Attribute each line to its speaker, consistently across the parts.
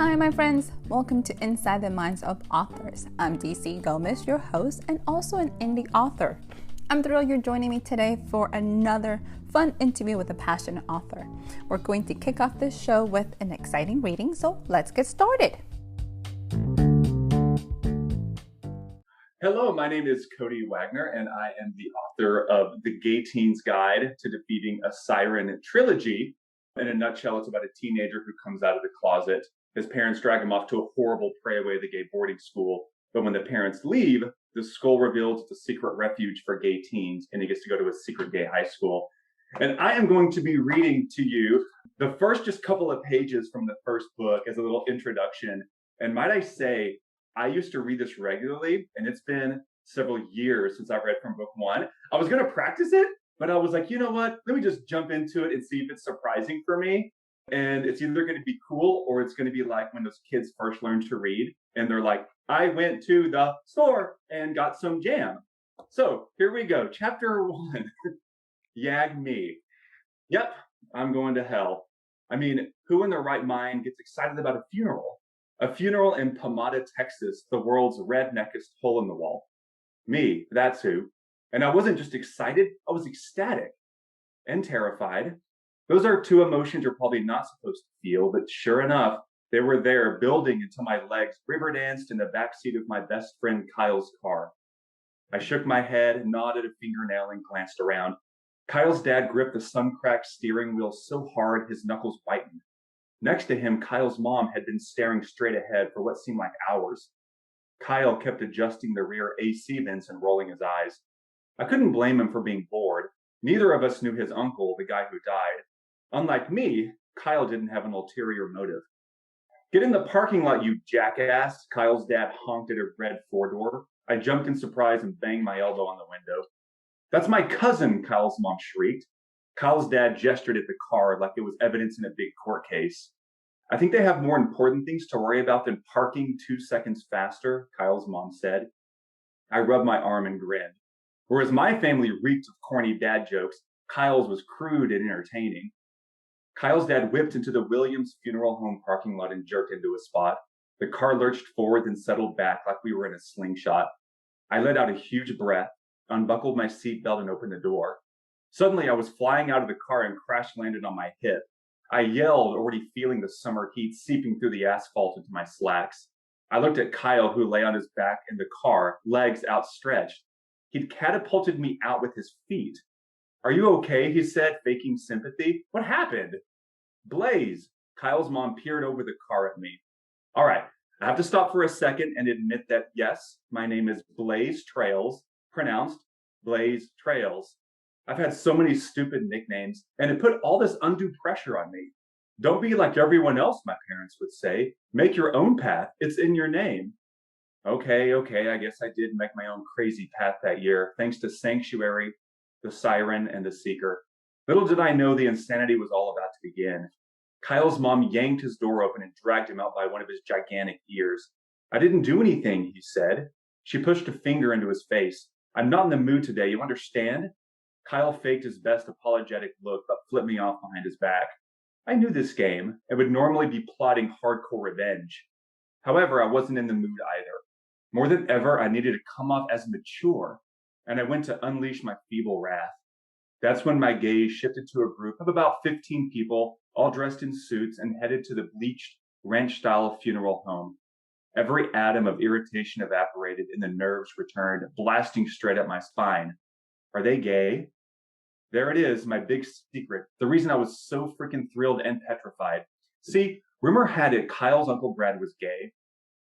Speaker 1: Hi, my friends. Welcome to Inside the Minds of Authors. I'm DC Gomez, your host, and also an indie author. I'm thrilled you're joining me today for another fun interview with a passionate author. We're going to kick off this show with an exciting reading, so let's get started.
Speaker 2: Hello, my name is Cody Wagner, and I am the author of The Gay Teen's Guide to Defeating a Siren trilogy. In a nutshell, it's about a teenager who comes out of the closet. His parents drag him off to a horrible pray-away the gay boarding school. But when the parents leave, the school reveals it's a secret refuge for gay teens, and he gets to go to a secret gay high school. And I am going to be reading to you the first just couple of pages from the first book as a little introduction. And might I say, I used to read this regularly, and it's been several years since I've read from book one. I was going to practice it, but I was like, you know what? Let me just jump into it and see if it's surprising for me. And it's either going to be cool or it's going to be like when those kids first learn to read and they're like, I went to the store and got some jam. So here we go. Chapter 1. Yag me. Yep, I'm going to hell. I mean, who in their right mind gets excited about a funeral? A funeral in Pomada, Texas, the world's redneckest hole in the wall. Me, that's who. And I wasn't just excited, I was ecstatic and terrified. Those are two emotions you're probably not supposed to feel, but sure enough, they were there building until my legs river danced in the backseat of my best friend Kyle's car. I shook my head, nodded a fingernail, and glanced around. Kyle's dad gripped the sun-cracked steering wheel so hard his knuckles whitened. Next to him, Kyle's mom had been staring straight ahead for what seemed like hours. Kyle kept adjusting the rear AC vents and rolling his eyes. I couldn't blame him for being bored. Neither of us knew his uncle, the guy who died. Unlike me, Kyle didn't have an ulterior motive. Get in the parking lot, you jackass, Kyle's dad honked at a red four-door. I jumped in surprise and banged my elbow on the window. That's my cousin, Kyle's mom shrieked. Kyle's dad gestured at the car like it was evidence in a big court case. I think they have more important things to worry about than parking 2 seconds faster, Kyle's mom said. I rubbed my arm and grinned. Whereas my family reeked of corny dad jokes, Kyle's was crude and entertaining. Kyle's dad whipped into the Williams Funeral Home parking lot and jerked into a spot. The car lurched forward and settled back like we were in a slingshot. I let out a huge breath, unbuckled my seatbelt, and opened the door. Suddenly, I was flying out of the car and crash landed on my hip. I yelled, already feeling the summer heat seeping through the asphalt into my slacks. I looked at Kyle, who lay on his back in the car, legs outstretched. He'd catapulted me out with his feet. Are you okay? He said, faking sympathy. What happened? Blaze. Kyle's mom peered over the car at me. All right, I have to stop for a second and admit that, yes, my name is Blaze Trails, pronounced Blaze Trails. I've had so many stupid nicknames, and it put all this undue pressure on me. Don't be like everyone else, my parents would say. Make your own path. It's in your name. Okay, I guess I did make my own crazy path that year, thanks to Sanctuary, the Siren, and the Seeker. Little did I know the insanity was all about to begin. Kyle's mom yanked his door open and dragged him out by one of his gigantic ears. I didn't do anything, he said. She pushed a finger into his face. I'm not in the mood today, you understand? Kyle faked his best apologetic look, but flipped me off behind his back. I knew this game and would normally be plotting hardcore revenge. However, I wasn't in the mood either. More than ever, I needed to come off as mature, and I went to unleash my feeble wrath. That's when my gaze shifted to a group of about 15 people, all dressed in suits and headed to the bleached, ranch-style funeral home. Every atom of irritation evaporated and the nerves returned, blasting straight at my spine. Are they gay? There it is, my big secret, the reason I was so freaking thrilled and petrified. See, rumor had it Kyle's Uncle Brad was gay.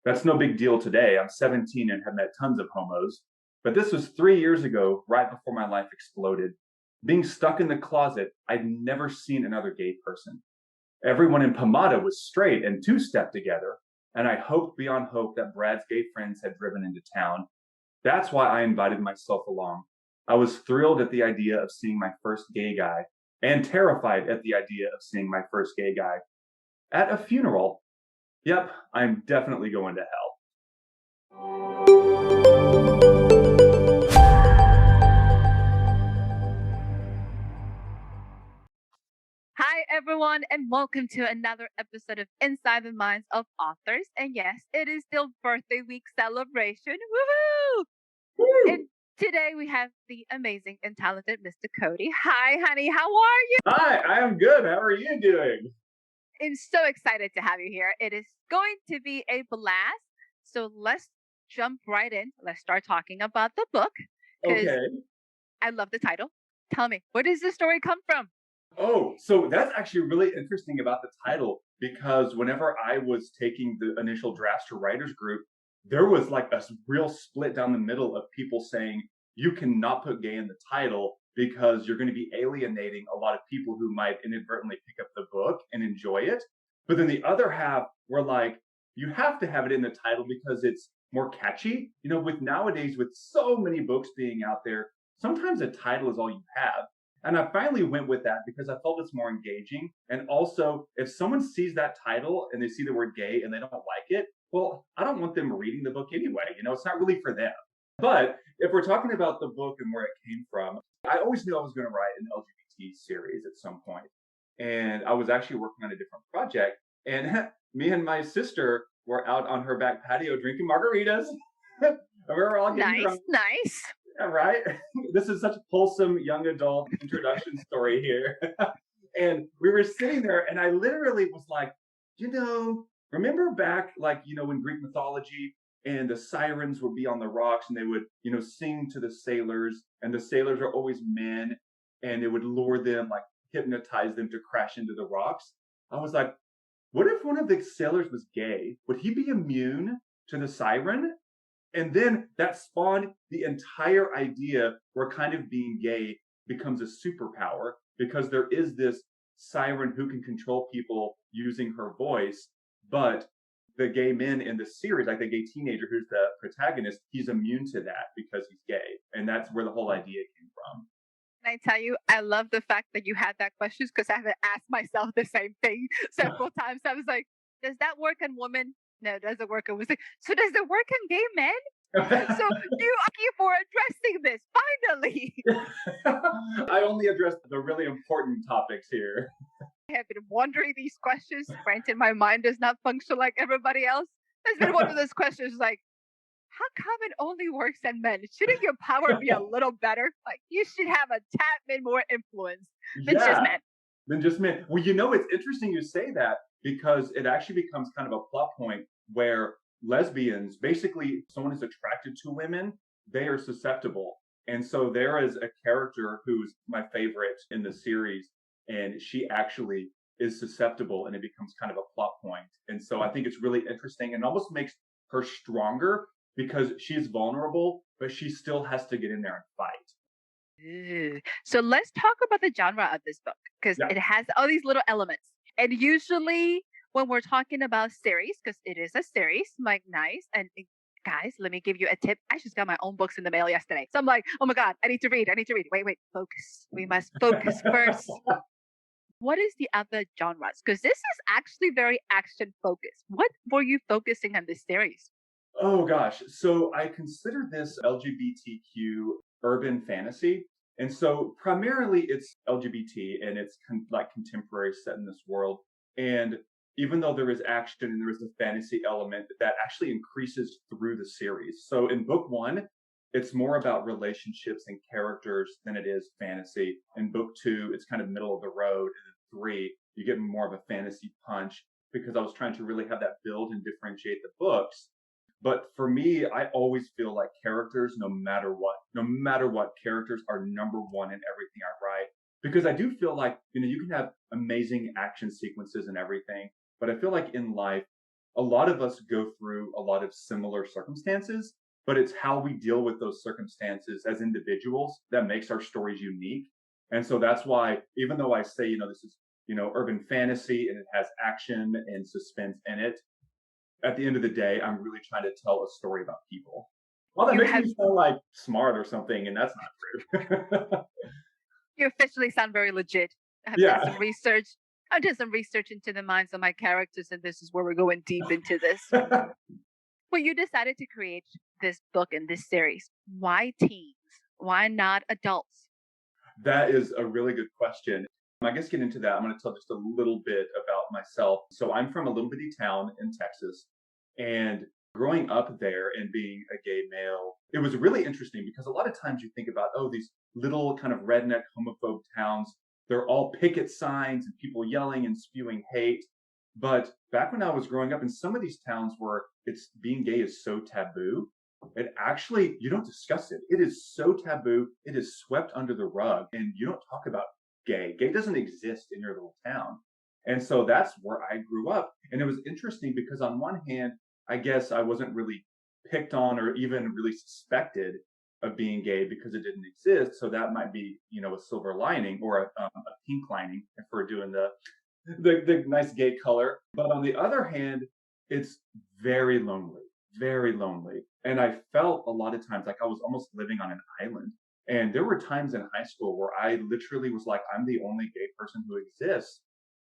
Speaker 2: That's no big deal today. I'm 17 and have met tons of homos. But this was 3 years ago, right before my life exploded. Being stuck in the closet, I'd never seen another gay person. Everyone in Pomada was straight and two-step together, and I hoped beyond hope that Brad's gay friends had driven into town. That's why I invited myself along. I was thrilled at the idea of seeing my first gay guy, and terrified at the idea of seeing my first gay guy. At a funeral. Yep, I'm definitely going to hell.
Speaker 1: Hi, everyone, and welcome to another episode of Inside the Minds of Authors. And yes, it is still birthday week celebration. Woohoo!
Speaker 2: Woo!
Speaker 1: And today we have the amazing and talented Mr. Cody. Hi, honey. How are you?
Speaker 2: Hi, I am good. How are you doing?
Speaker 1: I'm so excited to have you here. It is going to be a blast. So let's jump right in. Let's start talking about the book because
Speaker 2: Okay.
Speaker 1: I love the title. Tell me, where does this story come from?
Speaker 2: Oh, so that's actually really interesting about the title because whenever I was taking the initial drafts to writers group, there was like a real split down the middle of people saying you cannot put gay in the title because you're going to be alienating a lot of people who might inadvertently pick up the book and enjoy it. But then the other half were like, you have to have it in the title because it's more catchy. You know, with nowadays, with so many books being out there, sometimes a title is all you have. And I finally went with that because I felt it's more engaging. And also, if someone sees that title and they see the word gay and they don't like it, well, I don't want them reading the book anyway. You know, it's not really for them. But if we're talking about the book and where it came from, I always knew I was going to write an LGBT series at some point. And I was actually working on a different project. And me and my sister were out on her back patio drinking margaritas. And we were all getting drunk.
Speaker 1: Nice.
Speaker 2: Yeah, right? This is such a wholesome young adult introduction story here. And we were sitting there, and I literally was like, remember back, like, in Greek mythology, and the sirens would be on the rocks, and they would, sing to the sailors, and the sailors are always men, and it would lure them, like, hypnotize them to crash into the rocks. I was like, what if one of the sailors was gay? Would he be immune to the siren? And then that spawned the entire idea where kind of being gay becomes a superpower because there is this siren who can control people using her voice. But the gay men in the series, like the gay teenager who's the protagonist, he's immune to that because he's gay. And that's where the whole idea came from.
Speaker 1: Can I tell you, I love the fact that you had that question because I have asked myself the same thing several times. I was like, does that work on women? No, it doesn't work on women. So does it work on gay men? So thank you for addressing this, finally.
Speaker 2: I only addressed the really important topics here.
Speaker 1: I have been wondering these questions. Granted, my mind does not function like everybody else. It's been one of those questions like, how come it only works on men? Shouldn't your power be a little better? Like, you should have a tad bit more influence than just men.
Speaker 2: Than just men. Well, it's interesting you say that because it actually becomes kind of a plot point where lesbians, basically someone who's attracted to women, they are susceptible. And so there is a character who's my favorite in the series, and she actually is susceptible, and it becomes kind of a plot point. And so I think it's really interesting and almost makes her stronger because she's vulnerable, but she still has to get in there and fight.
Speaker 1: Ooh. So let's talk about the genre of this book because it has all these little elements. And usually when we're talking about series, because it is a series, I'm like, nice. And guys, let me give you a tip. I just got my own books in the mail yesterday. So I'm like, oh my God, I need to read. Wait, focus. We must focus first. What is the other genres? Because this is actually very action focused. What were you focusing on this series?
Speaker 2: Oh gosh. So I consider this LGBTQ urban fantasy. And so primarily it's LGBT and it's like contemporary set in this world. And even though there is action and there is a fantasy element that actually increases through the series. So in book one, it's more about relationships and characters than it is fantasy. In book two, it's kind of middle of the road. And in three, you get more of a fantasy punch because I was trying to really have that build and differentiate the books. But for me, I always feel like characters, no matter what, characters are number one in everything I write. Because I do feel like, you can have amazing action sequences and everything, but I feel like in life, a lot of us go through a lot of similar circumstances, but it's how we deal with those circumstances as individuals that makes our stories unique. And so that's why, even though I say, this is, urban fantasy and it has action and suspense in it, at the end of the day, I'm really trying to tell a story about people. Well, that makes me sound like smart or something, and that's not true.
Speaker 1: You officially sound very legit. I've done some research. I've done some research into the minds of my characters, and this is where we're going deep into this. When you decided to create this book and this series, why teens? Why not adults?
Speaker 2: That is a really good question. I guess get into that. I'm going to tell just a little bit about myself. So I'm from a little bitty town in Texas, and growing up there and being a gay male, it was really interesting because a lot of times you think about, oh, these little kind of redneck homophobe towns, they're all picket signs and people yelling and spewing hate. But back when I was growing up in some of these towns where it's being gay is so taboo, it actually, you don't discuss it. It is so taboo. It is swept under the rug and you don't talk about gay. Gay doesn't exist in your little town. And so that's where I grew up. And it was interesting because on one hand, I guess I wasn't really picked on or even really suspected of being gay because it didn't exist. So that might be, a silver lining or a pink lining if we're doing the nice gay color. But on the other hand, it's very lonely, very lonely. And I felt a lot of times like I was almost living on an island. And there were times in high school where I literally was like, I'm the only gay person who exists.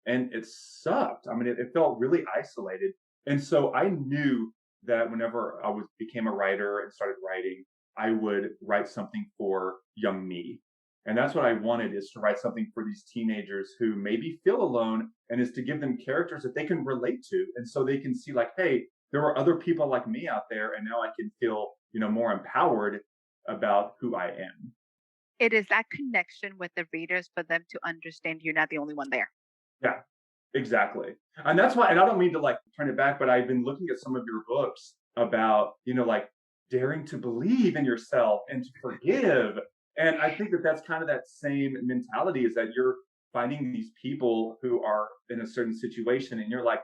Speaker 2: And it sucked. I mean, it felt really isolated. And so I knew that whenever became a writer and started writing, I would write something for young me. And that's what I wanted, is to write something for these teenagers who maybe feel alone, and is to give them characters that they can relate to. And so they can see like, hey, there are other people like me out there. And now I can feel, more empowered about who I am.
Speaker 3: It is that connection with the readers for them to understand you're not the only one there.
Speaker 2: Yeah, exactly. And that's why, and I don't mean to like turn it back, but I've been looking at some of your books about, like daring to believe in yourself and to forgive. And I think that that's kind of that same mentality, is that you're finding these people who are in a certain situation and you're like,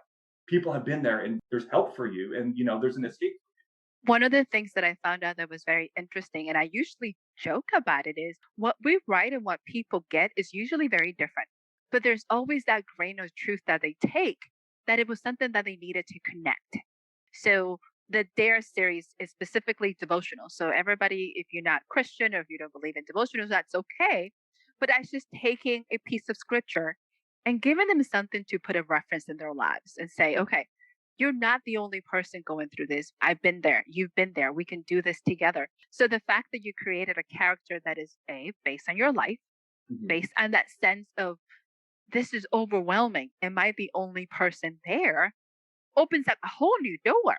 Speaker 2: people have been there and there's help for you. And, there's an escape.
Speaker 3: One of the things that I found out that was very interesting, and I usually joke about it, is what we write and what people get is usually very different. But there's always that grain of truth that they take, that it was something that they needed to connect. So the Dare series is specifically devotional. So everybody, if you're not Christian or if you don't believe in devotionals, that's okay. But that's just taking a piece of scripture and giving them something to put a reference in their lives and say, okay, you're not the only person going through this. I've been there. You've been there. We can do this together. So the fact that you created a character that is based on your life, based on that sense of this is overwhelming. Am I the only person there? Opens up a whole new door.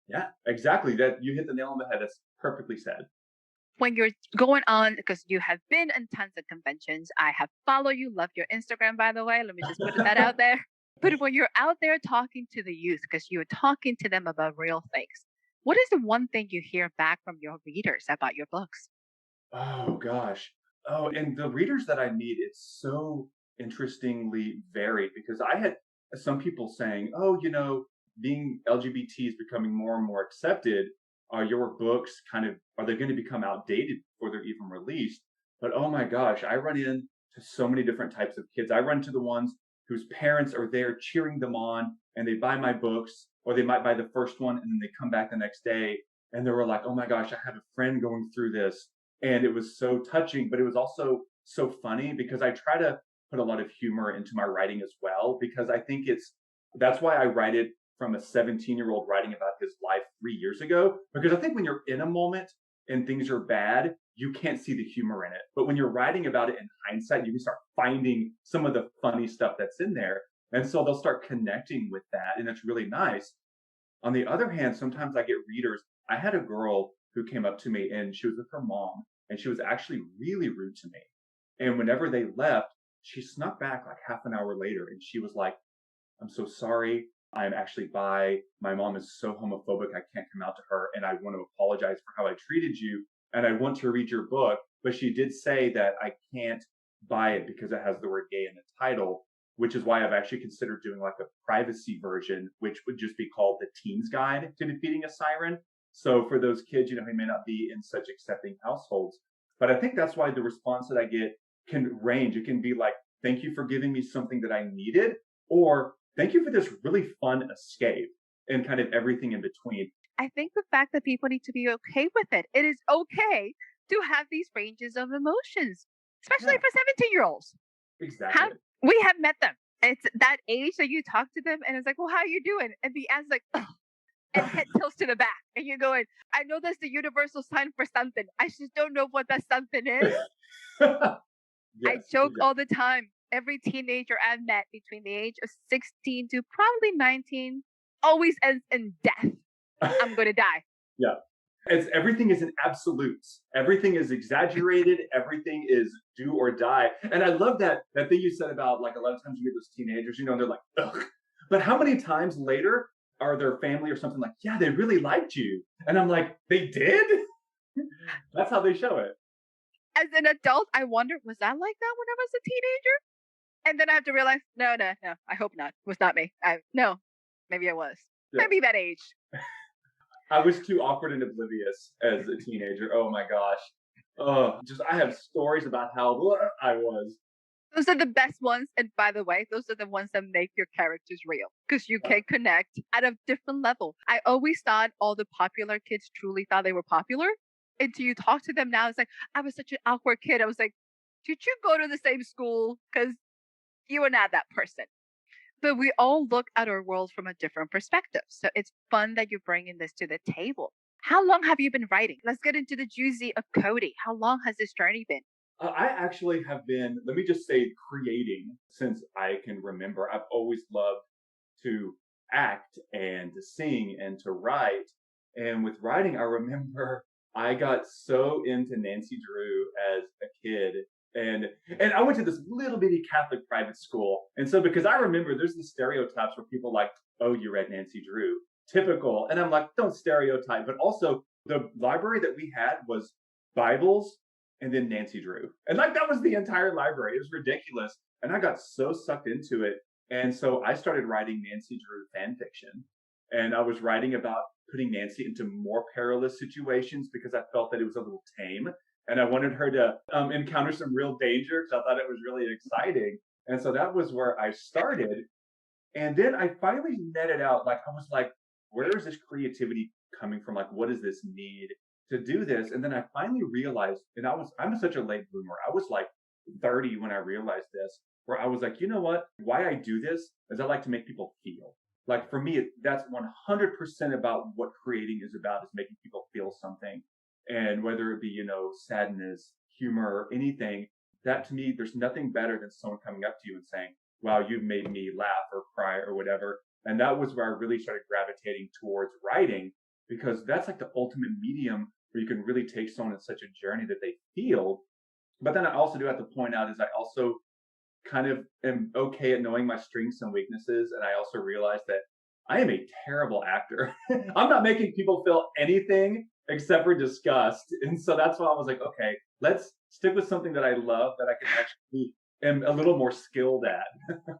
Speaker 2: Yeah, exactly. That you hit the nail on the head. That's perfectly said.
Speaker 3: When you're going on, because you have been in tons of conventions, I have followed you, love your Instagram, by the way. Let me just put that out there. But when you're out there talking to the youth, because you're talking to them about real things, what is the one thing you hear back from your readers about your books?
Speaker 2: Oh gosh. Oh, and the readers that I meet, it's so interestingly varied, because I had some people saying, "Oh, being LGBT is becoming more and more accepted. Are your books are they going to become outdated before they're even released?" But oh my gosh, I run into so many different types of kids. I run to the ones whose parents are there cheering them on and they buy my books, or they might buy the first one and then they come back the next day and they were like, "Oh my gosh, I have a friend going through this." And it was so touching, but it was also so funny because I try to put a lot of humor into my writing as well, because I think that's why I write it from a 17-year-old writing about his life 3 years ago. Because I think when you're in a moment and things are bad, you can't see the humor in it. But when you're writing about it in hindsight, you can start finding some of the funny stuff that's in there. And so they'll start connecting with that. And it's really nice. On the other hand, sometimes I get readers. I had a girl who came up to me and she was with her mom, and she was actually really rude to me. And whenever they left, she snuck back like half an hour later and she was like, "I'm so sorry. I'm actually bi. My mom is so homophobic. I can't come out to her. And I want to apologize for how I treated you. And I want to read your book." But she did say that I can't buy it because it has the word gay in the title, which is why I've actually considered doing like a privacy version, which would just be called The Teen's Guide to Defeating a Siren. So for those kids, who may not be in such accepting households. But I think that's why the response that I get can range. It can be like, "Thank you for giving me something that I needed," or "Thank you for this really fun escape," and kind of everything in between.
Speaker 3: I think the fact that people need to be okay with it. It is okay to have these ranges of emotions, especially
Speaker 2: Yeah,
Speaker 3: for 17-year-olds. How
Speaker 2: exactly.
Speaker 3: we have met them. It's that age that you talk to them and it's like, well, how are you doing? And the answer's like, "Ugh," and head tilts to the back. And you're going, I know that's the universal sign for something. I just don't know what that something is. I
Speaker 2: Yes,
Speaker 3: joke
Speaker 2: exactly.
Speaker 3: all the time. every teenager I've met between the age of 16 to probably 19 always ends in death. I'm going to die.
Speaker 2: Yeah. Everything is in absolutes. Everything is exaggerated. Everything is do or die. And I love that thing you said about like a lot of times you get those teenagers, you know, they're like, ugh. But how many times later are their family or something like, yeah, they really liked you. And I'm like, they did? That's how they show it.
Speaker 3: As an adult, I wonder, was I like that when I was a teenager? And then I have to realize, no, I hope not. It was not me. No, maybe I was. Yeah. Maybe that age.
Speaker 2: I was too awkward and oblivious as a teenager. Oh my gosh. Oh, I have stories about how I was.
Speaker 3: Those are the best ones. And by the way, those are the ones that make your characters real because you can connect at a different level. I always thought all the popular kids truly thought they were popular. Until you talk to them now, it's like, I was such an awkward kid. I was like, did you go to the same school? Because you are not that person. But we all look at our world from a different perspective. So it's fun that you're bringing this to the table. How long have you been writing? Let's get into the juicy of Cody. How long has this journey been?
Speaker 2: I actually have been, let me just say, creating since I can remember. I've always loved to act and to sing and to write. And with writing, I remember I got so into Nancy Drew as a kid. And I went to this little bitty Catholic private school. And so because I remember there's the stereotypes where people like, oh, you read Nancy Drew. Typical. And I'm like, don't stereotype. But also the library that we had was Bibles and then Nancy Drew. And like that was the entire library. It was ridiculous. And I got so sucked into it. And so I started writing Nancy Drew fan fiction. And I was writing about putting Nancy into more perilous situations because I felt that it was a little tame. And I wanted her to encounter some real danger because I thought it was really exciting. And so that was where I started. And then I finally netted out, like, I was like, where is this creativity coming from? Like, what is this need to do this? And then I finally realized, and I'm such a late bloomer. I was like 30 when I realized this, where I was like, you know what? Why I do this is I like to make people feel. Like for me, that's 100% about what creating is about, is making people feel something. And whether it be, you know, sadness, humor, anything, that to me, there's nothing better than someone coming up to you and saying, wow, you've made me laugh or cry or whatever. And that was where I really started gravitating towards writing, because that's like the ultimate medium where you can really take someone on such a journey that they feel. But then I also do have to point out is I also kind of am okay at knowing my strengths and weaknesses. And I also realize that I am a terrible actor. I'm not making people feel anything except for disgust. And so that's why I was like, okay, let's stick with something that I love, that I can actually am a little more skilled at.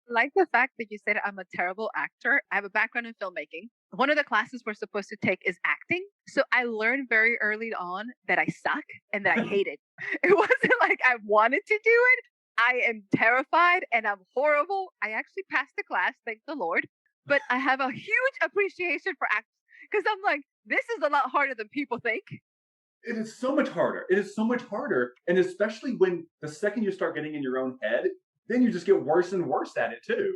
Speaker 3: Like the fact that you said I'm a terrible actor. I have a background in filmmaking. One of the classes we're supposed to take is acting. So I learned very early on that I suck and that I hate it. It wasn't like I wanted to do it. I am terrified and I'm horrible. I actually passed the class, thank the Lord. But I have a huge appreciation for acting because I'm like, this is a lot harder than people think.
Speaker 2: It is so much harder. It is so much harder. And especially when the second you start getting in your own head, then you just get worse and worse at it too.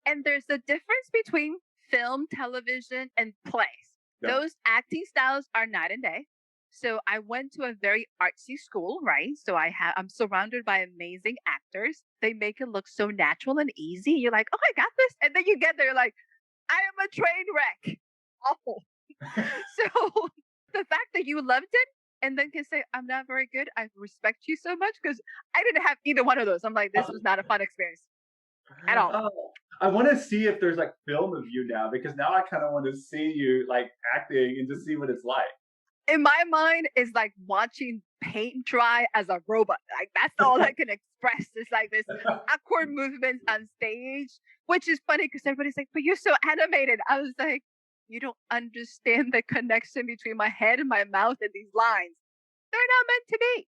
Speaker 3: And there's a difference between film, television, and plays. Yep. Those acting styles are night and day. So I went to a very artsy school, right? So I'm surrounded by amazing actors. They make it look so natural and easy. You're like, oh, I got this. And then you get there, like, I am a train wreck. Awful. So the fact that you loved it and then can say, I'm not very good, I respect you so much, because I didn't have either one of those. I'm like, this was not a fun experience at all.
Speaker 2: I want to see if there's like film of you now, because now I kind of want to see you like acting and to see what it's like.
Speaker 3: In my mind, it's like watching paint dry as a robot. Like that's all I can express. It's like this awkward movements on stage, which is funny because everybody's like, but you're so animated. I was like, you don't understand the connection between my head and my mouth and these lines. They're not meant to be.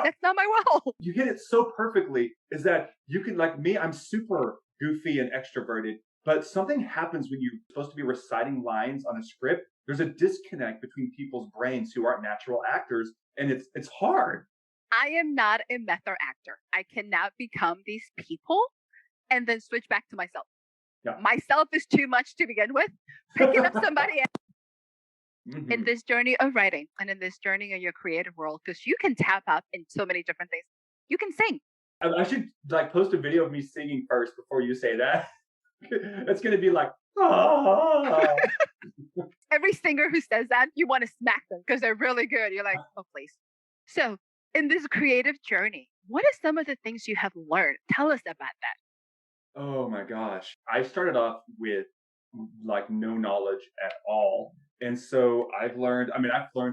Speaker 3: That's not my role.
Speaker 2: You hit it so perfectly, is that you can, like me, I'm super goofy and extroverted, but something happens when you're supposed to be reciting lines on a script. There's a disconnect between people's brains who aren't natural actors, and it's hard.
Speaker 3: I am not a method actor. I cannot become these people and then switch back to myself. Yeah. Myself is too much to begin with. Picking up somebody else. In this journey of writing and in this journey of your creative world, because you can tap up in so many different things. You can sing.
Speaker 2: I should like post a video of me singing first before you say that. It's going to be like, ah.
Speaker 3: Every singer who says that, you want to smack them because they're really good. You're like, oh, please. So, in this creative journey, what are some of the things you have learned? Tell us about that.
Speaker 2: Oh my gosh. I started off with like no knowledge at all. And so I've learned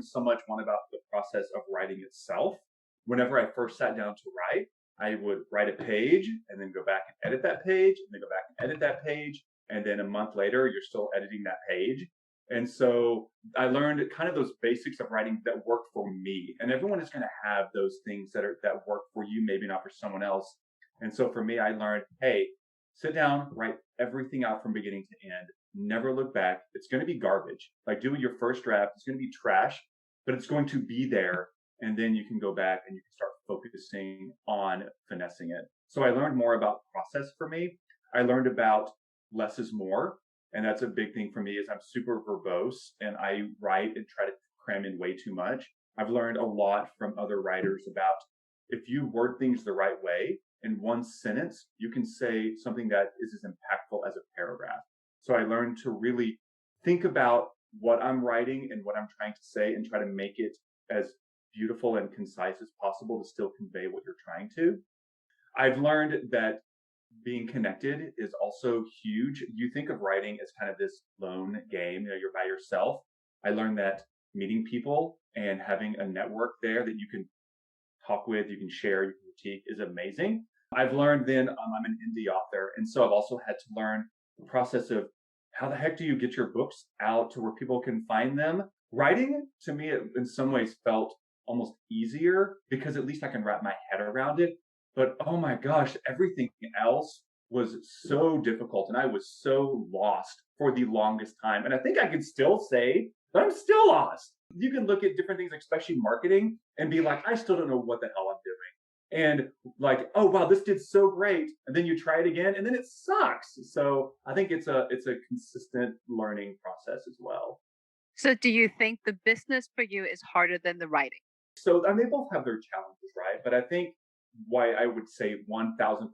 Speaker 2: so much, one, about the process of writing itself. Whenever I first sat down to write, I would write a page and then go back and edit that page and then go back and edit that page. And then a month later, you're still editing that page. And so I learned kind of those basics of writing that work for me. And everyone is going to have those things that work for you, maybe not for someone else. And so for me, I learned, hey, sit down, write everything out from beginning to end, never look back. It's going to be garbage. Like doing your first draft, it's going to be trash, but it's going to be there. And then you can go back and you can start focusing on finessing it. So I learned more about process for me. I learned about less is more. And that's a big thing for me is I'm super verbose and I write and try to cram in way too much. I've learned a lot from other writers about if you word things the right way, in one sentence, you can say something that is as impactful as a paragraph. So I learned to really think about what I'm writing and what I'm trying to say and try to make it as beautiful and concise as possible to still convey what you're trying to. I've learned that being connected is also huge. You think of writing as kind of this lone game, you're by yourself. I learned that meeting people and having a network there that you can talk with, you can share, you can critique is amazing. I've learned then I'm an indie author. And so I've also had to learn the process of how the heck do you get your books out to where people can find them? Writing to me in some ways felt almost easier because at least I can wrap my head around it. But oh my gosh, everything else was so difficult and I was so lost for the longest time. And I think I can still say that I'm still lost. You can look at different things, especially marketing, and be like, I still don't know what the hell I'm doing. And like, oh wow, this did so great. And then you try it again and then it sucks. So I think it's a consistent learning process as well.
Speaker 3: So, do you think the business for you is harder than the writing?
Speaker 2: So and they both have their challenges, right? But I think why I would say 1000%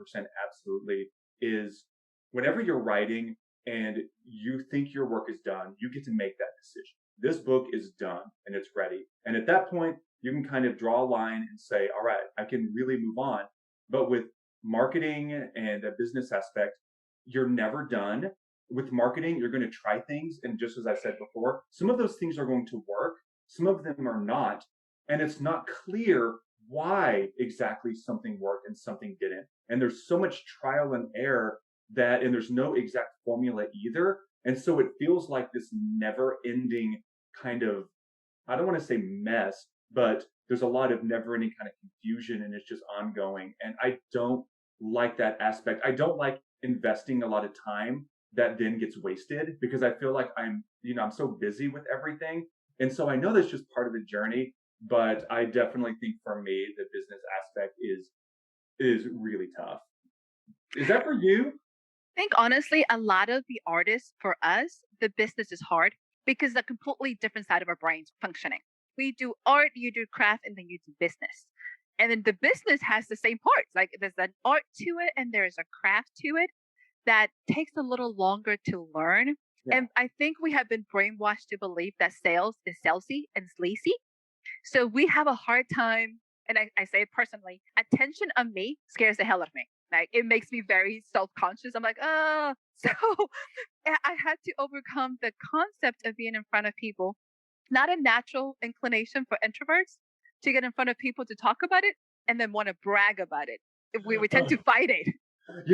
Speaker 2: absolutely is whenever you're writing and you think your work is done, you get to make that decision. This book is done and it's ready. And at that point, you can kind of draw a line and say, all right, I can really move on. But with marketing and a business aspect, you're never done. With marketing, you're going to try things. And just as I said before, some of those things are going to work, some of them are not. And it's not clear why exactly something worked and something didn't. And there's so much trial and error and there's no exact formula either. And so it feels like this never ending kind of, I don't want to say mess, but there's a lot of never ending kind of confusion and it's just ongoing. And I don't like that aspect. I don't like investing a lot of time that then gets wasted because I feel like I'm so busy with everything. And so I know that's just part of the journey, but I definitely think for me, the business aspect is really tough. Is that for you?
Speaker 3: I think honestly, a lot of the artists for us, the business is hard because a completely different side of our brains functioning. We do art, you do craft, and then you do business. And then the business has the same parts. Like there's an art to it and there's a craft to it that takes a little longer to learn.
Speaker 2: Yeah.
Speaker 3: And I think we have been brainwashed to believe that sales is salesy and sleazy. So we have a hard time, and I say it personally, attention on me scares the hell out of me. Like it makes me very self-conscious. I'm like, oh, so I had to overcome the concept of being in front of people, not a natural inclination for introverts to get in front of people to talk about it and then want to brag about it. We tend to fight it.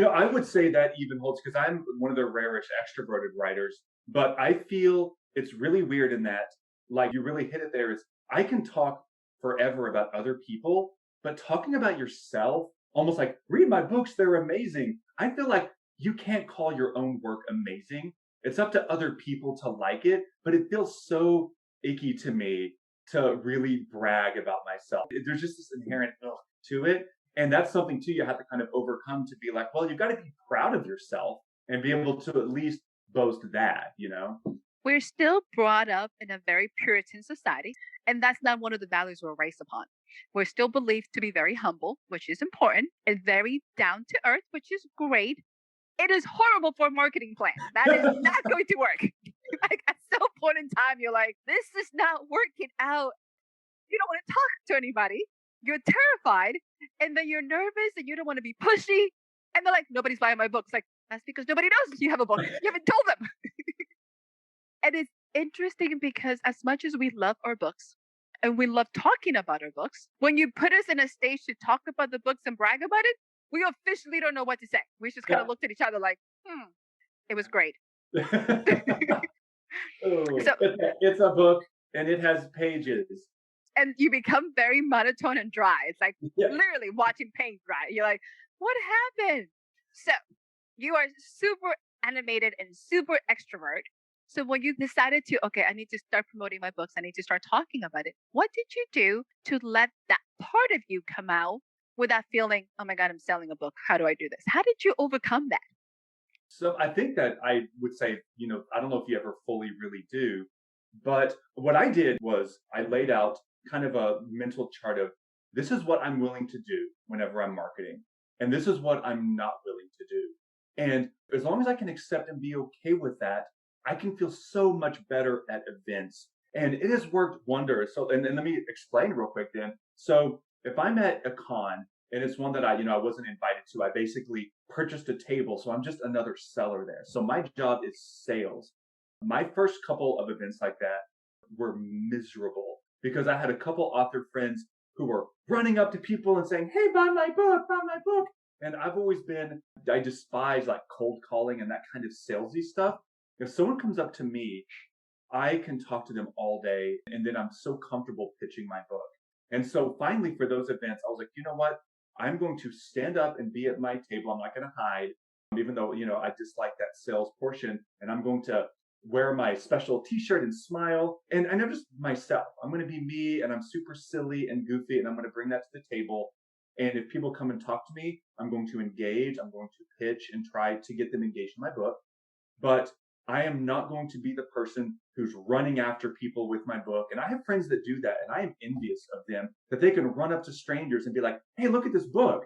Speaker 2: I would say that even holds because I'm one of the rarest extroverted writers, but I feel it's really weird in that, like you really hit it there, is I can talk forever about other people, but talking about yourself, almost like read my books, they're amazing. I feel like you can't call your own work amazing. It's up to other people to like it, but it feels so icky to me to really brag about myself. There's just this inherent to it. And that's something too you have to kind of overcome to be like, well, you've got to be proud of yourself and be able to at least boast that.
Speaker 3: We're still brought up in a very Puritan society. And that's not one of the values we're raised upon. We're still believed to be very humble, which is important, and very down to earth, which is great. It is horrible for a marketing plan. That is not going to work. Like at some point in time, you're like, this is not working out. You don't want to talk to anybody. You're terrified, and then you're nervous, and you don't want to be pushy. And they're like, nobody's buying my books. Like, that's because nobody knows you have a book. You haven't told them. And it's interesting because as much as we love our books and we love talking about our books, when you put us in a stage to talk about the books and brag about it, we officially don't know what to say. We just kind of looked at each other like, it was great.
Speaker 2: So, it's a book and it has pages.
Speaker 3: And you become very monotone and dry. It's like literally watching paint dry. You're like, what happened? So you are super animated and super extrovert. So when you decided to, okay, I need to start promoting my books, I need to start talking about it. What did you do to let that part of you come out without feeling, oh my God, I'm selling a book. How do I do this? How did you overcome that?
Speaker 2: So I think that I would say, I don't know if you ever fully really do, but what I did was I laid out kind of a mental chart of this is what I'm willing to do whenever I'm marketing. And this is what I'm not willing to do. And as long as I can accept and be okay with that, I can feel so much better at events. And it has worked wonders. So, and let me explain real quick then. So if I'm at a con and it's one that I wasn't invited to, I basically purchased a table. So I'm just another seller there. So my job is sales. My first couple of events like that were miserable because I had a couple author friends who were running up to people and saying, hey, buy my book, buy my book. And I despise like cold calling and that kind of salesy stuff. If someone comes up to me, I can talk to them all day and then I'm so comfortable pitching my book. And so finally for those events, I was like, you know what? I'm going to stand up and be at my table. I'm not going to hide, even though, I dislike that sales portion. And I'm going to wear my special t-shirt and smile. And I'm just myself. I'm going to be me and I'm super silly and goofy and I'm going to bring that to the table. And if people come and talk to me, I'm going to engage. I'm going to pitch and try to get them engaged in my book. But I am not going to be the person who's running after people with my book. And I have friends that do that. And I am envious of them that they can run up to strangers and be like, hey, look at this book.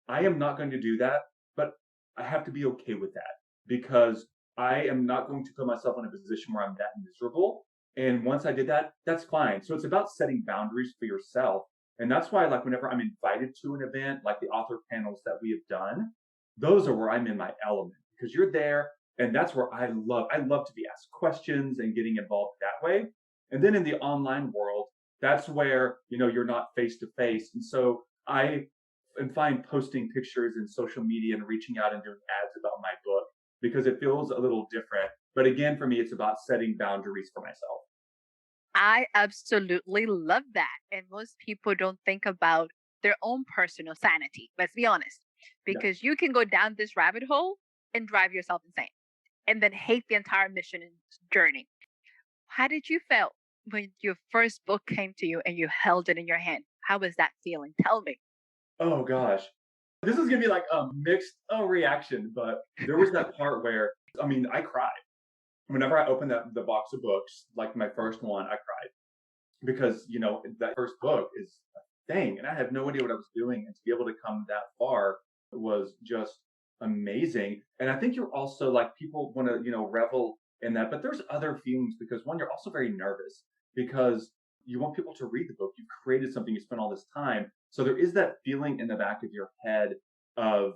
Speaker 2: I am not going to do that, but I have to be okay with that because I am not going to put myself in a position where I'm that miserable. And once I did that, that's fine. So it's about setting boundaries for yourself. And that's why, like, whenever I'm invited to an event, like the author panels that we have done, those are where I'm in my element because you're there. And that's where I love to be asked questions and getting involved that way. And then in the online world, that's where, you're not face to face. And so I am fine posting pictures in social media and reaching out and doing ads about my book because it feels a little different. But again, for me, it's about setting boundaries for myself.
Speaker 3: I absolutely love that. And most people don't think about their own personal sanity. Let's be honest, because you can go down this rabbit hole and drive yourself insane and then hate the entire mission and journey. How did you feel when your first book came to you and you held it in your hand? How was that feeling? Tell me.
Speaker 2: Oh, gosh. This is going to be like a mixed reaction, but there was that part where, I cried. Whenever I opened the box of books, like my first one, I cried because, that first book is a thing and I had no idea what I was doing. And to be able to come that far was just amazing. And I think you're also like people want to, revel in that, but there's other feelings because one, you're also very nervous because you want people to read the book. You've created something, you spent all this time. So there is that feeling in the back of your head of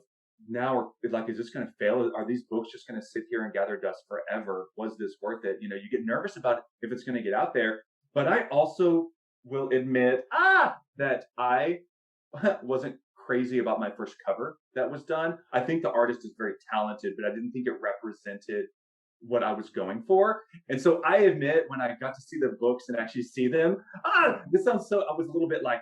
Speaker 2: now, like, is this going to fail? Are these books just going to sit here and gather dust forever? Was this worth it? You get nervous about it if it's going to get out there. But I also will admit, that I wasn't crazy about my first cover that was done. I think the artist is very talented, but I didn't think it represented what I was going for. And so I admit when I got to see the books and actually see them, this sounds so, I was a little bit like,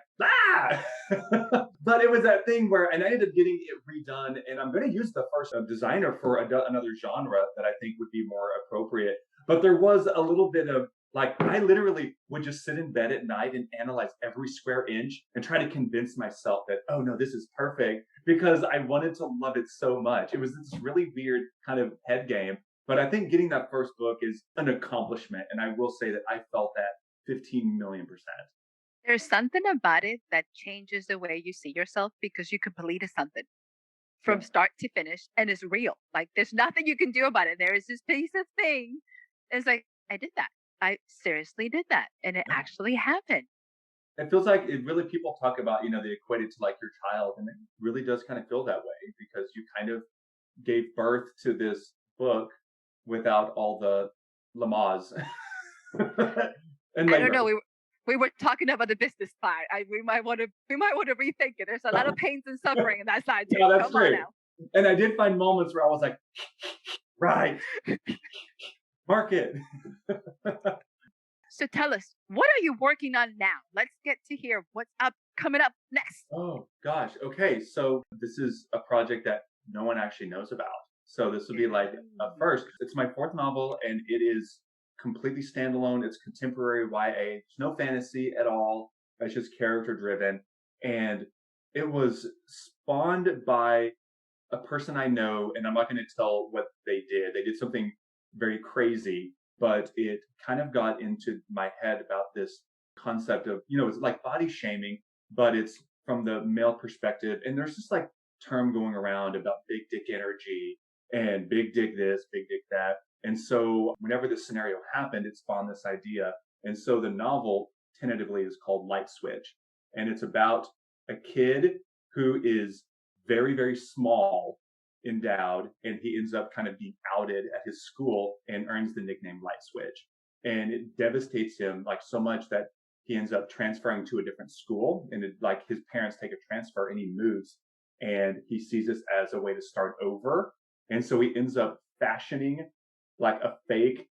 Speaker 2: but it was that thing where, and I ended up getting it redone. And I'm going to use the first designer for another genre that I think would be more appropriate. But there was a little bit of like, I literally would just sit in bed at night and analyze every square inch and try to convince myself that, oh no, this is perfect because I wanted to love it so much. It was this really weird kind of head game. But I think getting that first book is an accomplishment. And I will say that I felt that 15 million %.
Speaker 3: There's something about it that changes the way you see yourself because you completed something from
Speaker 2: Yeah.
Speaker 3: start to finish and it's real. Like there's nothing you can do about it. There is this piece of thing. It's like, I did that. I seriously did that. And it
Speaker 2: Yeah.
Speaker 3: actually happened.
Speaker 2: It feels like it really, people talk about, they equate it to like your child, and it really does kind of feel that way because you kind of gave birth to this book without all the lamas and
Speaker 3: I don't
Speaker 2: labor.
Speaker 3: know. We were talking about the business part. We might want to rethink it. There's a lot of pains and suffering in that side too.
Speaker 2: Yeah, that's
Speaker 3: Come on
Speaker 2: true.
Speaker 3: now.
Speaker 2: And I did find moments where I was like, right, mark it.
Speaker 3: So tell us, what are you working on now? Let's get to hear what's coming up next.
Speaker 2: Oh gosh. Okay. So this is a project that no one actually knows about. So this will be like a first. It's my fourth novel and it is completely standalone. It's contemporary YA. There's no fantasy at all. It's just character driven. And it was spawned by a person I know, and I'm not going to tell what they did. They did something very crazy, but it kind of got into my head about this concept of, it's like body shaming, but it's from the male perspective. And there's this like term going around about big dick energy and big dick this, big dick that. And so whenever this scenario happened, it spawned this idea. And so the novel tentatively is called Light Switch. And it's about a kid who is very, very small, endowed, and he ends up kind of being outed at his school and earns the nickname Light Switch. And it devastates him like so much that he ends up transferring to a different school, and like his parents take a transfer and he moves, and he sees this as a way to start over. And so he ends up fashioning like a fake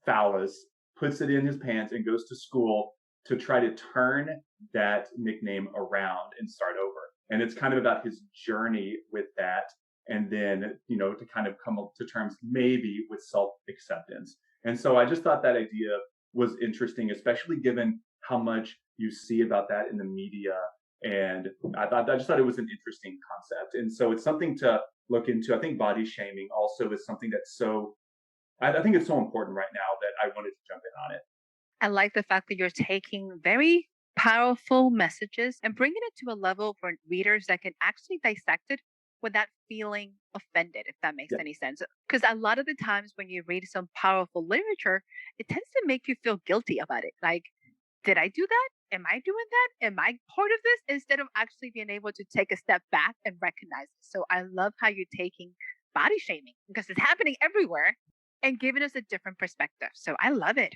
Speaker 2: phallus, puts it in his pants and goes to school to try to turn that nickname around and start over. And it's kind of about his journey with that. And then, to kind of come up to terms maybe with self-acceptance. And so I just thought that idea was interesting, especially given how much you see about that in the media. And I just thought it was an interesting concept. And so it's something to look into. I think body shaming also is something that's I think it's so important right now that I wanted to jump in on it.
Speaker 3: I like the fact that you're taking very powerful messages and bringing it to a level for readers that can actually dissect it without feeling offended, if that makes any sense. Because a lot of the times when you read some powerful literature, it tends to make you feel guilty about it. Like, did I do that? Am I doing that? Am I part of this? Instead of actually being able to take a step back and recognize it. So I love how you're taking body shaming because it's happening everywhere and giving us a different perspective. So I love it.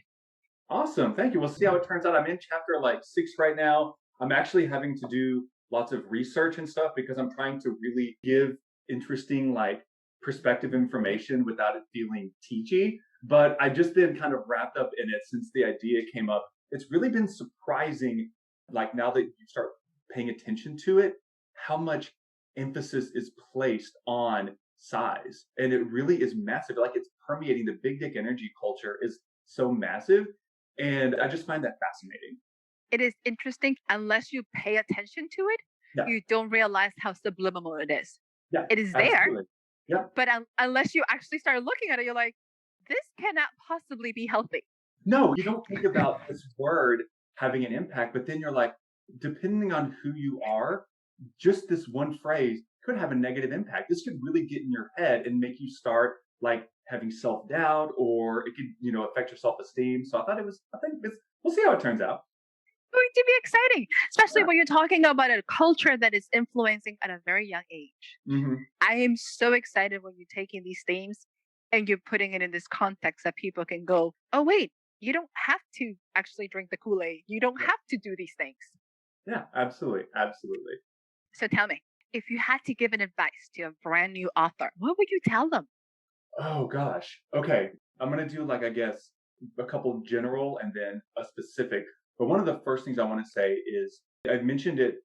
Speaker 2: Awesome. Thank you. We'll see how it turns out. I'm in chapter like 6 right now. I'm actually having to do lots of research and stuff because I'm trying to really give interesting like perspective information without it feeling teachy. But I've just been kind of wrapped up in it since the idea came up. It's really been surprising, like now that you start paying attention to it, how much emphasis is placed on size. And it really is massive. Like it's permeating. The big dick energy culture is so massive. And I just find that fascinating.
Speaker 3: It is interesting. Unless you pay attention to it, you don't realize how subliminal it is.
Speaker 2: Yeah,
Speaker 3: it is there.
Speaker 2: Absolutely. Yeah.
Speaker 3: But unless you actually start looking at it, you're like, this cannot possibly be healthy.
Speaker 2: No, you don't think about this word having an impact, but then you're like, depending on who you are, just this one phrase could have a negative impact. This could really get in your head and make you start like having self-doubt, or it could, affect your self-esteem. So I think we'll see how it turns out.
Speaker 3: Going to be exciting, especially when you're talking about a culture that is influencing at a very young age.
Speaker 2: Mm-hmm.
Speaker 3: I am so excited when you're taking these themes and you're putting it in this context that people can go, oh, wait, you don't have to actually drink the Kool-Aid. You don't have to do these things.
Speaker 2: Yeah, absolutely. Absolutely.
Speaker 3: So tell me, if you had to give an advice to a brand new author, what would you tell them?
Speaker 2: Oh, gosh. Okay. I'm going to do like, I guess, a couple general and then a specific. But one of the first things I want to say is, I've mentioned it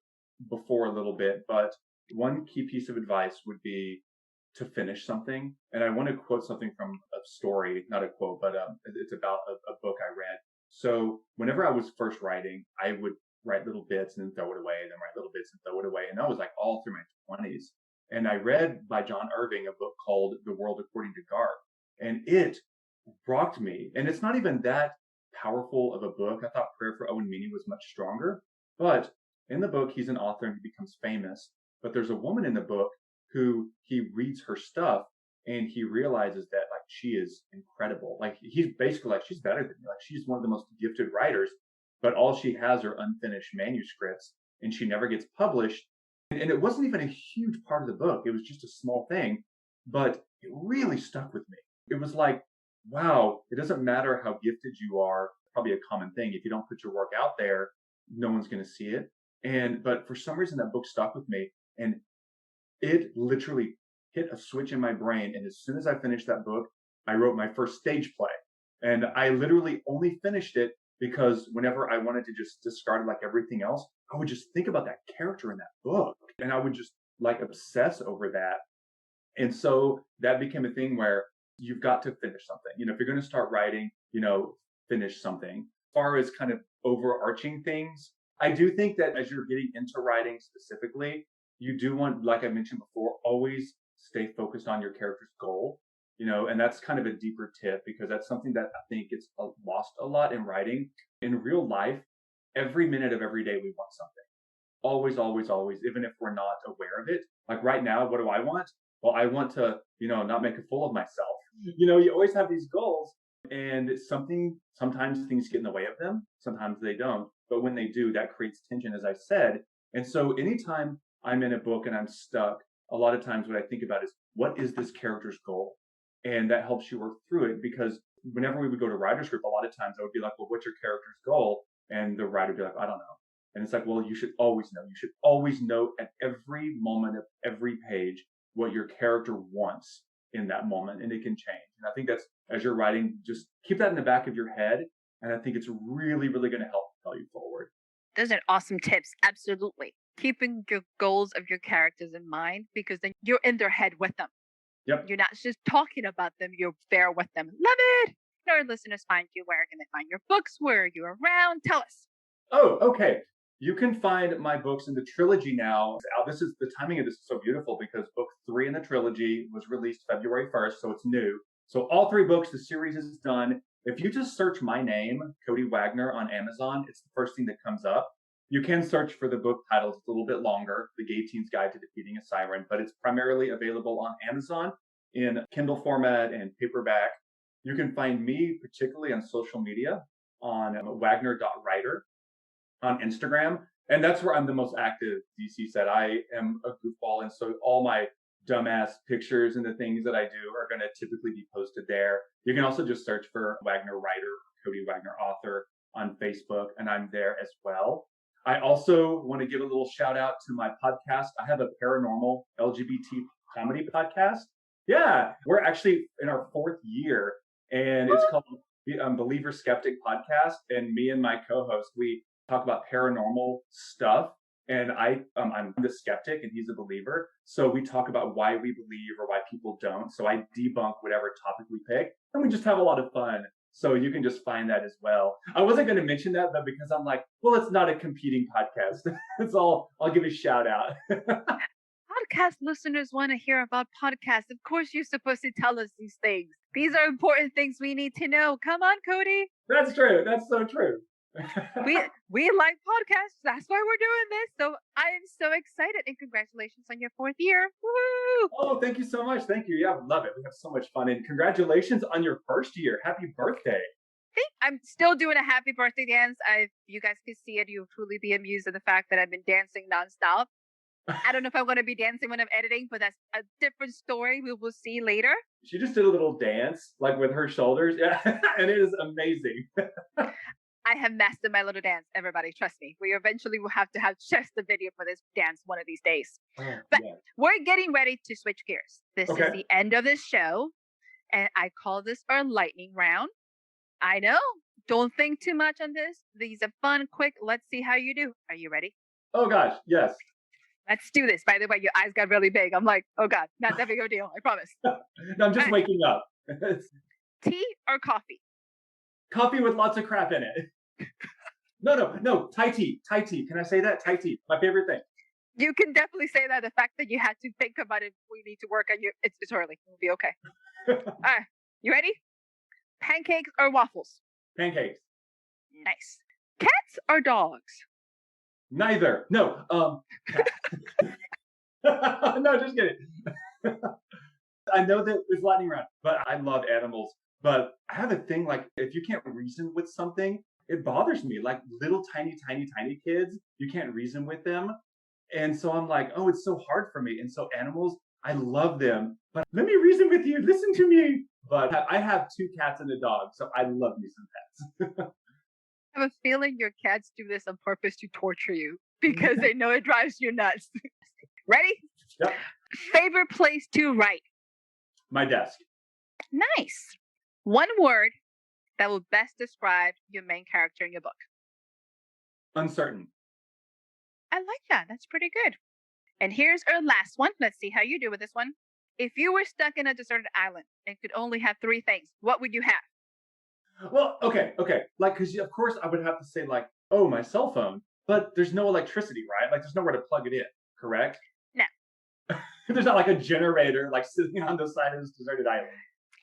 Speaker 2: before a little bit, but one key piece of advice would be to finish something. And I want to quote something from a story, not a quote, but it's about a book I read. So whenever I was first writing, I would write little bits and then throw it away, and then write little bits and throw it away. And that was like all through my 20s. And I read by John Irving a book called The World According to Garp, and it rocked me. And it's not even that powerful of a book. I thought Prayer for Owen Meany was much stronger. But in the book, he's an author and he becomes famous. But there's a woman in the book who he reads her stuff and he realizes that like she is incredible. Like he's basically like, she's better than me. Like she's one of the most gifted writers, but all she has are unfinished manuscripts and she never gets published. And it wasn't even a huge part of the book. It was just a small thing, but it really stuck with me. It was like, wow, it doesn't matter how gifted you are. Probably a common thing. If you don't put your work out there, no one's going to see it. But for some reason, that book stuck with me and it literally hit a switch in my brain. And as soon as I finished that book, I wrote my first stage play. And I literally only finished it because whenever I wanted to just discard like everything else, I would just think about that character in that book. And I would just like obsess over that. And so that became a thing where you've got to finish something. You know, if you're going to start writing, you know, finish something. As far as kind of overarching things, I do think that as you're getting into writing specifically, you do want, like I mentioned before, always stay focused on your character's goal, you know, and that's kind of a deeper tip because that's something that I think gets lost a lot in writing. In real life, every minute of every day, we want something. Always, always, always, even if we're not aware of it. Like right now, what do I want? Well, I want to, you know, not make a fool of myself. You know, you always have these goals and sometimes things get in the way of them. Sometimes they don't. But when they do, that creates tension, as I said. And so anytime I'm in a book and I'm stuck, a lot of times what I think about is what is this character's goal? And that helps you work through it because whenever we would go to writer's group, a lot of times I would be like, well, what's your character's goal? And the writer would be like, I don't know. And it's like, well, you should always know. You should always know at every moment of every page what your character wants in that moment, and it can change. And I think that's, as you're writing, just keep that in the back of your head. And I think it's really, really going to help propel you forward.
Speaker 3: Those are awesome tips. Absolutely. Keeping your goals of your characters in mind because then you're in their head with them.
Speaker 2: Yep.
Speaker 3: You're not just talking about them, you're there with them. Love it. Our listeners find you. Where can they find your books? Where are you around? Tell us.
Speaker 2: Oh, okay. You can find my books in the trilogy now. This is the timing of this is so beautiful because book 3 in the trilogy was released February 1st, so it's new. So all 3 books, the series is done. If you just search my name, Cody Wagner, on Amazon, it's the first thing that comes up. You can search for the book titles. It's a little bit longer, The Gay Teen's Guide to Defeating a Siren, but it's primarily available on Amazon in Kindle format and paperback. You can find me particularly on social media on wagner.writer on Instagram. And that's where I'm the most active. DC said I am a goofball. And so all my dumbass pictures and the things that I do are going to typically be posted there. You can also just search for Wagner Writer, Cody Wagner Author on Facebook, and I'm there as well. I also want to give a little shout out to my podcast. I have a paranormal LGBT comedy podcast. Yeah, we're actually in our 4th year, and it's called the Believer Skeptic Podcast. And me and my co-host, we talk about paranormal stuff. And I'm the skeptic and he's a believer. So we talk about why we believe or why people don't. So I debunk whatever topic we pick and we just have a lot of fun. So you can just find that as well. I wasn't going to mention that, but because I'm like, well, it's not a competing podcast. That's all. I'll give a shout out.
Speaker 3: Podcast listeners want to hear about podcasts. Of course, you're supposed to tell us these things. These are important things we need to know. Come on, Cody.
Speaker 2: That's true. That's so true.
Speaker 3: we like podcasts. That's why we're doing this. So I am so excited and congratulations on your 4th year. Woo!
Speaker 2: Oh, thank you so much. Thank you. Yeah, I love it. We have so much fun and congratulations on your 1st year. Happy birthday.
Speaker 3: I'm still doing a happy birthday dance. You guys can see it. You'll truly be amused at the fact that I've been dancing nonstop. I don't know if I'm going to be dancing when I'm editing, but that's a different story. We will see later.
Speaker 2: She just did a little dance, like with her shoulders. Yeah, and it is amazing.
Speaker 3: I have mastered my little dance, everybody. Trust me. We eventually will have to have just the video for this dance one of these days. But we're getting ready to switch gears. This is the end of this show. And I call this our lightning round. I know. Don't think too much on this. These are fun, quick. Let's see how you do. Are you ready?
Speaker 2: Oh, gosh. Yes.
Speaker 3: Let's do this. By the way, your eyes got really big. I'm like, oh, God, not that big of a deal. I promise.
Speaker 2: No, I'm just waking up.
Speaker 3: Tea or coffee?
Speaker 2: Coffee with lots of crap in it. No. Thai tea. Can I say that? Thai tea. My favorite thing.
Speaker 3: You can definitely say that. The fact that you had to think about it, we need to work on you. It's early. We'll be okay. All right. You ready? Pancakes or waffles?
Speaker 2: Pancakes.
Speaker 3: Nice. Cats or dogs?
Speaker 2: Neither. No. No, just kidding. I know that it's lightning round, but I love animals. But I have a thing like if you can't reason with something, it bothers me. Like little tiny kids, you can't reason with them. And so I'm like, oh, it's so hard for me. And so animals, I love them, but let me reason with you. Listen to me. But I have 2 cats and a dog, so I love me some pets.
Speaker 3: I have a feeling your cats do this on purpose to torture you because they know it drives you nuts. Ready?
Speaker 2: Yep.
Speaker 3: Favorite place to write?
Speaker 2: My desk.
Speaker 3: Nice. One word that will best describe your main character in your book.
Speaker 2: Uncertain.
Speaker 3: I like that. That's pretty good. And here's our last one. Let's see how you do with this one. If you were stuck in a deserted island and could only have 3 things, what would you have?
Speaker 2: Well, okay. Like, because of course I would have to say like, oh, my cell phone, but there's no electricity, right? Like, there's nowhere to plug it in, correct?
Speaker 3: No.
Speaker 2: There's not like a generator like sitting on the side of this deserted island.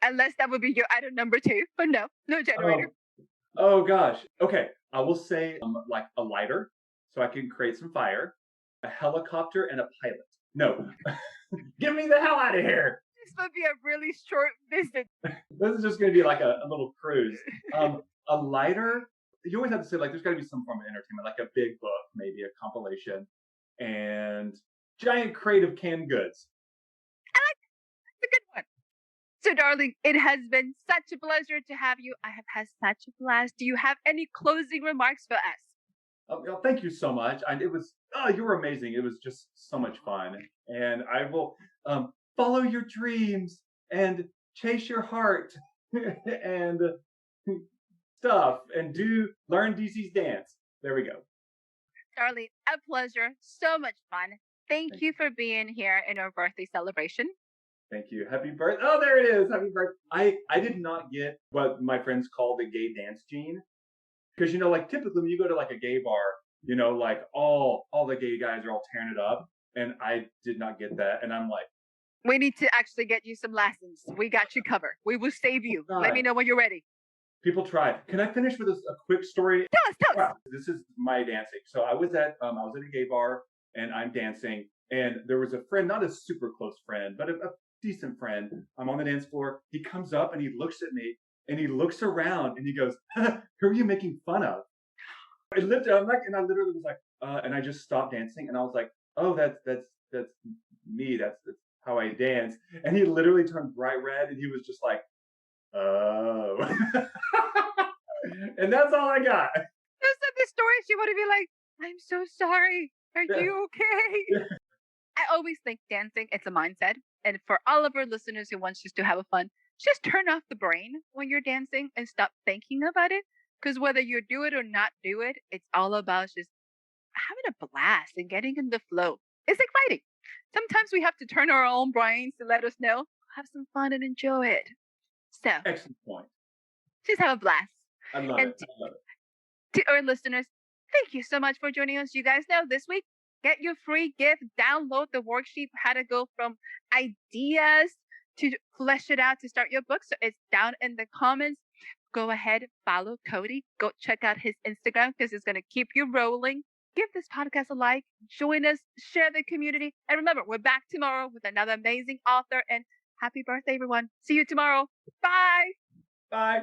Speaker 3: Unless that would be your item number 2, but no generator.
Speaker 2: Oh gosh. Okay, I will say like a lighter, so I can create some fire, a helicopter, and a pilot. No, get me the hell out of here.
Speaker 3: This would be a really short visit.
Speaker 2: This is just going to be like a little cruise. A lighter. You always have to say like there's got to be some form of entertainment, like a big book, maybe a compilation, and giant crate of canned goods.
Speaker 3: I like that. That's a good one. So, darling, it has been such a pleasure to have you. I have had such a blast. Do you have any closing remarks for us?
Speaker 2: Oh, thank you so much. You were amazing. It was just so much fun. And I will follow your dreams and chase your heart and stuff and learn DC's dance. There we go.
Speaker 3: Darling, a pleasure. So much fun. Thank you for being here in our birthday celebration.
Speaker 2: Thank you. Happy birthday. Oh, there it is. Happy birthday. I did not get what my friends call the gay dance gene. Because, like typically when you go to like a gay bar, like all the gay guys are all tearing it up. And I did not get that. And I'm like,
Speaker 3: we need to actually get you some lessons. We got you covered. We will save you.
Speaker 2: God.
Speaker 3: Let me know when you're ready.
Speaker 2: People try. Can I finish with a quick story?
Speaker 3: Tell us.
Speaker 2: Wow. This is my dancing. So I was at a gay bar and I'm dancing. And there was a friend, not a super close friend, but a decent friend. I'm on the dance floor. He comes up and he looks at me. And he looks around and he goes, who are you making fun of? I literally was like, and I just stopped dancing. And I was like, oh, that's me. That's how I dance. And he literally turned bright red and he was just like, oh. And that's all I got.
Speaker 3: You said this story, she would have been like, I'm so sorry. Are you okay?
Speaker 2: Yeah.
Speaker 3: I always think dancing, it's a mindset. And for all of our listeners who want just to have fun, just turn off the brain when you're dancing and stop thinking about it. Because whether you do it or not do it, it's all about just having a blast and getting in the flow. It's exciting. Sometimes we have to turn our own brains to let us know, have some fun and enjoy it. So,
Speaker 2: excellent point.
Speaker 3: Just have a blast.
Speaker 2: I love it.
Speaker 3: To our listeners, thank you so much for joining us. You guys know this week, get your free gift, download the worksheet, how to go from ideas to flesh it out to start your book. So it's down in the comments. Go ahead, follow Cody. Go check out his Instagram because it's going to keep you rolling. Give this podcast a like. Join us. Share the community. And remember, we're back tomorrow with another amazing author. And happy birthday, everyone. See you tomorrow. Bye.
Speaker 2: Bye.